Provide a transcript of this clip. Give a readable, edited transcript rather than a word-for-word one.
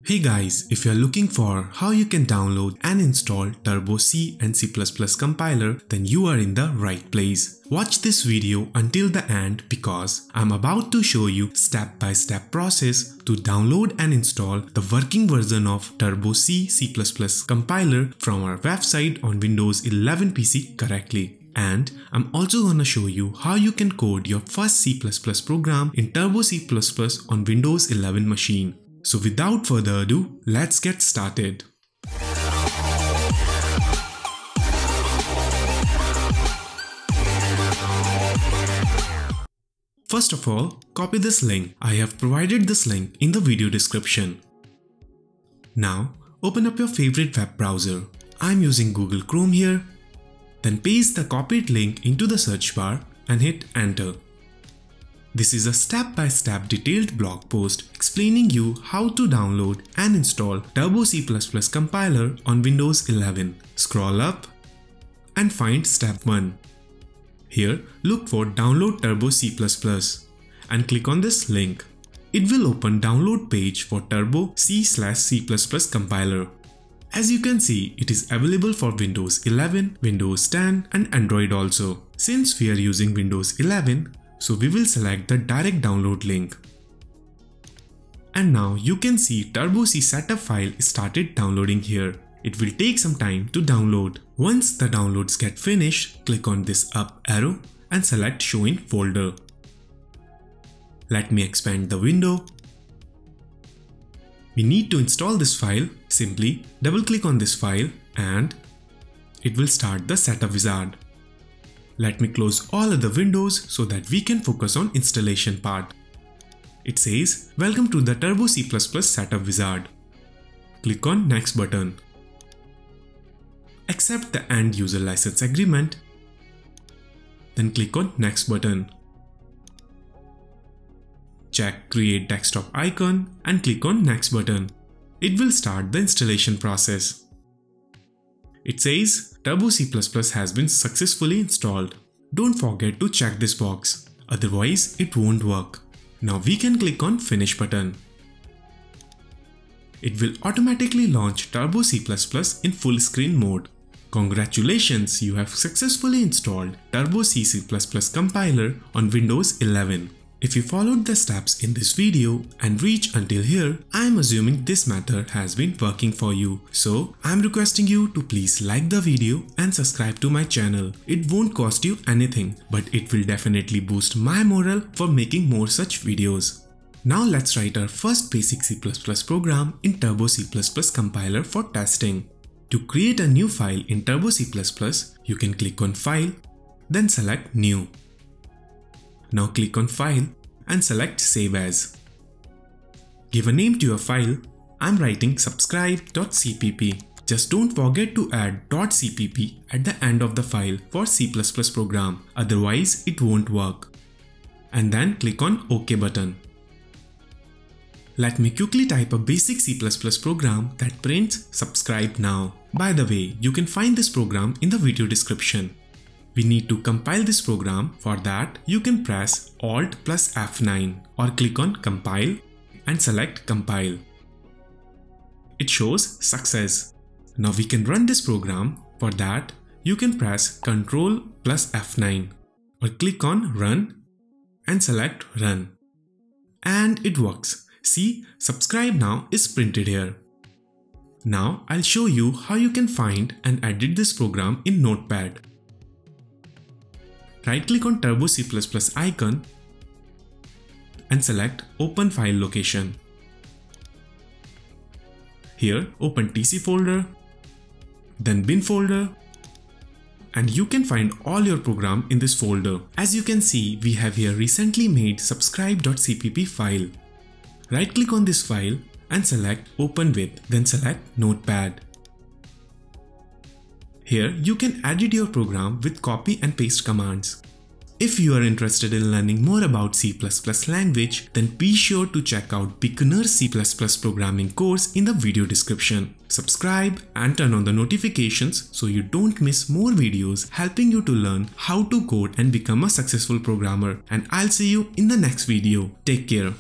Hey guys, if you're looking for how you can download and install Turbo C and C++ compiler, then you are in the right place. Watch this video until the end because I'm about to show you step-by-step process to download and install the working version of Turbo C, C++ compiler from our website on Windows 11 PC correctly. And I'm also gonna show you how you can code your first C++ program in Turbo C++ on Windows 11 machine. So without further ado, let's get started. First of all, copy this link. I have provided this link in the video description. Now, open up your favorite web browser. I'm using Google Chrome here. Then paste the copied link into the search bar and hit enter. This is a step-by-step detailed blog post explaining you how to download and install Turbo C++ compiler on Windows 11. Scroll up and find step 1. Here, look for download Turbo C++ and click on this link. It will open download page for Turbo C/C++ compiler. As you can see, it is available for Windows 11, Windows 10 and Android also. Since we are using Windows 11, so we will select the direct download link. And now you can see Turbo C setup file started downloading here. It will take some time to download. Once the downloads get finished, click on this up arrow and select show in folder. Let me expand the window. We need to install this file. Simply double click on this file and it will start the setup wizard. Let me close all other windows so that we can focus on installation part. It says, welcome to the Turbo C++ setup wizard. Click on next button. Accept the end user license agreement. Then click on next button. Check create desktop icon and click on next button. It will start the installation process. It says Turbo C++ has been successfully installed. Don't forget to check this box, otherwise it won't work. Now we can click on finish button. It will automatically launch Turbo C++ in full screen mode. Congratulations, you have successfully installed Turbo C C++ compiler on Windows 11. If you followed the steps in this video and reached until here, I am assuming this method has been working for you. So I am requesting you to please like the video and subscribe to my channel. It won't cost you anything, but it will definitely boost my morale for making more such videos. Now let's write our first basic C++ program in Turbo C++ compiler for testing. To create a new file in Turbo C++, you can click on File, then select New. Now click on File and select Save As. Give a name to your file. I'm writing subscribe.cpp. Just don't forget to add .cpp at the end of the file for C++ program, otherwise it won't work. And then click on OK button. Let me quickly type a basic C++ program that prints subscribe now. By the way, you can find this program in the video description. We need to compile this program. For that, you can press Alt plus F9 or click on Compile and select Compile. It shows success. Now we can run this program. For that, you can press Ctrl plus F9 or click on Run and select Run. And it works. See, subscribe now is printed here. Now I'll show you how you can find and edit this program in Notepad. Right-click on Turbo C++ icon and select Open File Location. Here, open TC folder, then bin folder, and you can find all your program in this folder. As you can see, we have here recently made subscribe.cpp file. Right-click on this file and select Open With, then select Notepad. Here you can edit your program with copy and paste commands. If you are interested in learning more about C++ language, then be sure to check out Beginner C++ programming course in the video description. Subscribe and turn on the notifications so you don't miss more videos helping you to learn how to code and become a successful programmer. And I'll see you in the next video. Take care.